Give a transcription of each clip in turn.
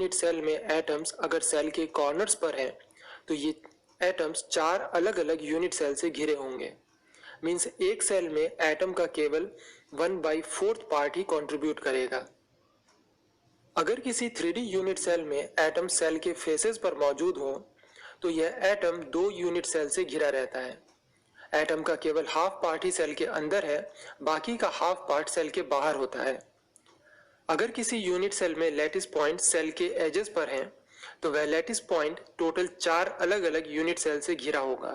Unit cell में atoms अगर cell के कॉर्नर्स पर हैं तो ये एटम्स 4 अलग अलग यूनिट सेल से घिरे होंगे। मीन्स एक सेल में एटम का केवल 1/4 पार्ट ही कंट्रीब्यूट करेगा। अगर किसी 3D यूनिट सेल में एटम सेल के फेसेस पर मौजूद हो तो यह एटम 2 यूनिट सेल से घिरा रहता है। एटम का केवल हाफ पार्ट ही सेल के अंदर है, बाकी का हाफ पार्ट सेल के बाहर होता है। अगर किसी यूनिट सेल में लैटिस पॉइंट सेल के एजेस पर हैं तो वह लैटिस पॉइंट टोटल 4 अलग अलग यूनिट सेल से घिरा होगा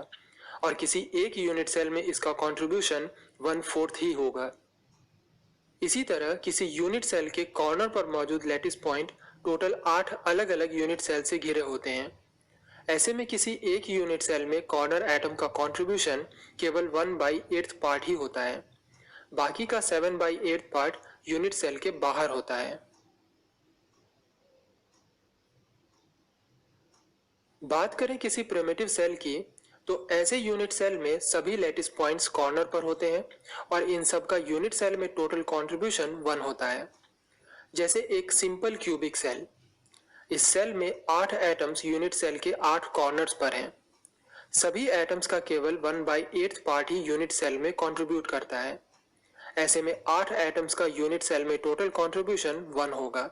और किसी एक यूनिट सेल में इसका कंट्रीब्यूशन 1/4 ही होगा। इसी तरह किसी यूनिट सेल के कॉर्नर पर मौजूद लैटिस पॉइंट टोटल 8 अलग अलग यूनिट सेल से घिरे होते हैं। ऐसे में किसी एक यूनिट सेल में कॉर्नर एटम का कंट्रीब्यूशन केवल 1/8 पार्ट ही होता है, बाकी का 7/8 पार्ट यूनिट सेल के बाहर होता है। बात करें किसी प्रिमिटिव सेल की तो ऐसे यूनिट सेल में सभी लैटिस पॉइंट्स कॉर्नर पर होते हैं और इन सब का यूनिट सेल में टोटल कंट्रीब्यूशन 1 होता है। जैसे एक सिंपल क्यूबिक सेल, इस सेल में 8 एटम्स यूनिट सेल के 8 कॉर्नर्स पर हैं। सभी एटम्स का केवल 1/8 पार्ट ही यूनिट सेल में कंट्रीब्यूट करता है। ऐसे में 8 एटम्स का यूनिट सेल में टोटल कंट्रीब्यूशन 1 होगा।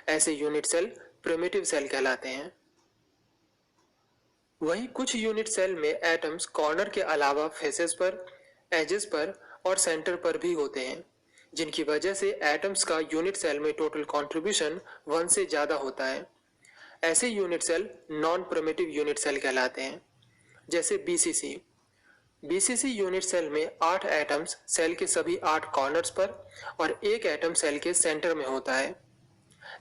ऐसे यूनिट सेल प्रिमिटिव सेल कहलाते हैं। वहीं कुछ यूनिट सेल में एटम्स कॉर्नर के अलावा फेसेस पर, एजेस पर और सेंटर पर भी होते हैं, जिनकी वजह से एटम्स का यूनिट सेल में टोटल कंट्रीब्यूशन 1 से ज्यादा होता है। ऐसे unit cell non primitive unit cell कहलाते हैं। जैसे बीसीसी। बीसीसी यूनिट सेल में 8 एटम्स सेल के सभी 8 कॉर्नर्स पर और एक एटम सेल के सेंटर में होता है।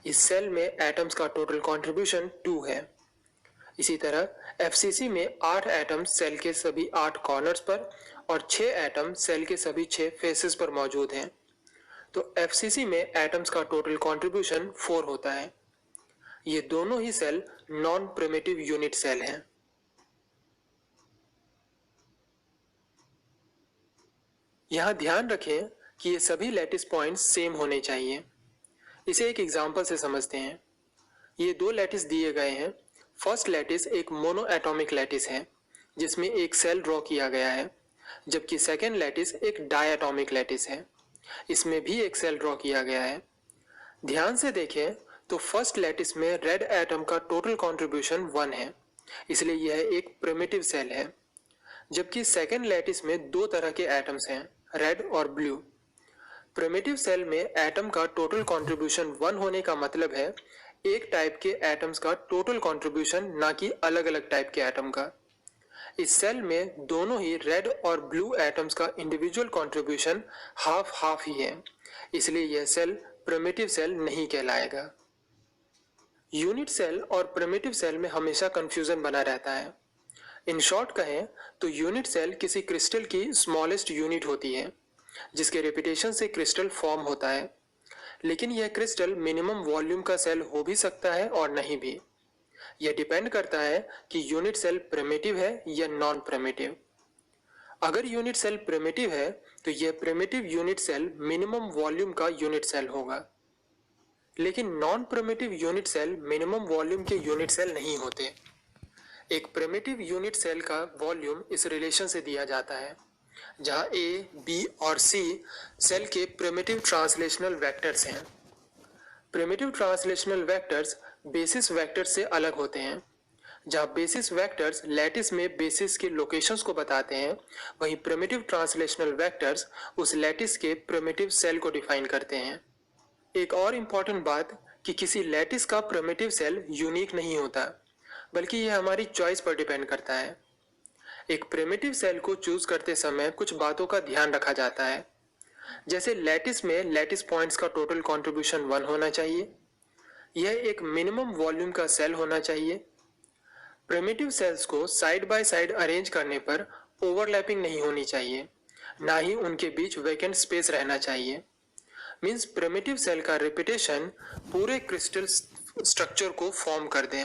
इस सेल में एटम्स का टोटल कंट्रीब्यूशन 2 है। इसी तरह एफसीसी में 8 एटम सेल के सभी 8 कॉर्नर्स पर और 6 एटम सेल के सभी 6 फेसेस पर मौजूद हैं। तो एफसीसी में एटम्स का टोटल कंट्रीब्यूशन 4 होता है। ये दोनों ही cell non primitive unit cell हैं। यहां ध्यान रखें कि ये सभी लैटिस पॉइंट्स सेम होने चाहिए। इसे एक एग्जांपल से समझते हैं। ये 2 लैटिस दिए गए हैं। फर्स्ट लैटिस एक मोनो एटॉमिक लैटिस है जिसमें एक सेल ड्रॉ किया गया है, जबकि सेकेंड लैटिस एक डायटॉमिक लैटिस है, इसमें भी एक सेल ड्रॉ किया गया है। ध्यान से देखें तो फर्स्ट लैटिस में रेड एटम का टोटल कंट्रीब्यूशन 1 है, इसलिए यह एक प्रिमिटिव सेल है। जबकि सेकेंड लैटिस में 2 तरह के एटम्स हैं, रेड और ब्लू। प्रिमिटिव सेल में एटम का टोटल कंट्रीब्यूशन 1 होने का मतलब है एक टाइप के एटम्स का टोटल कंट्रीब्यूशन, ना कि अलग अलग टाइप के एटम का। इस सेल में दोनों ही रेड और ब्लू एटम्स का इंडिविजुअल कंट्रीब्यूशन हाफ हाफ ही है, इसलिए यह सेल प्रिमिटिव सेल नहीं कहलाएगा। यूनिट सेल और प्रिमिटिव सेल में हमेशा कंफ्यूजन बना रहता है। इन शॉर्ट कहें तो यूनिट सेल किसी क्रिस्टल की स्मॉलेस्ट यूनिट होती है, जिसके रेपिटेशन से क्रिस्टल फॉर्म होता है। लेकिन यह क्रिस्टल मिनिमम वॉल्यूम का सेल हो भी सकता है और नहीं भी। यह डिपेंड करता है कि यूनिट सेल प्रिमिटिव है या नॉन प्रिमिटिव। अगर यूनिट सेल प्रिमिटिव है तो यह primitive unit cell minimum volume का यूनिट सेल होगा। लेकिन non primitive unit cell minimum volume के यूनिट सेल नहीं होते। एक प्रिमिटिव यूनिट सेल का वॉल्यूम इस रिलेशन से दिया जाता है, जहां ए, बी और सी सेल के प्रिमिटिव ट्रांसलेशनल वेक्टर्स हैं। Primitive translational vectors basis vectors से अलग होते हैं। जहां बेसिस वेक्टर्स लैटिस में बेसिस के लोकेशंस को बताते हैं, वहीं प्रिमिटिव ट्रांसलेशनल वेक्टर्स उस लैटिस के प्रिमिटिव सेल को डिफाइन करते हैं। एक और इम्पॉर्टेंट बात कि किसी लैटिस का प्रिमिटिव सेल यूनिक नहीं होता, बल्कि यह हमारी चॉइस पर डिपेंड करता है। एक प्रिमिटिव सेल को चूज करते समय कुछ बातों का ध्यान रखा जाता है, जैसे लैटिस में लैटिस पॉइंट्स का टोटल कंट्रीब्यूशन 1 होना चाहिए। यह एक मिनिमम वॉल्यूम का सेल होना चाहिए। प्रिमिटिव सेल्स को साइड बाय साइड अरेंज करने पर ओवरलैपिंग नहीं होनी चाहिए, ना ही उनके बीच वैकेंट स्पेस रहना चाहिए। मींस प्रिमिटिव सेल का रिपीटेशन पूरे क्रिस्टल स्ट्रक्चर को फॉर्म कर दें।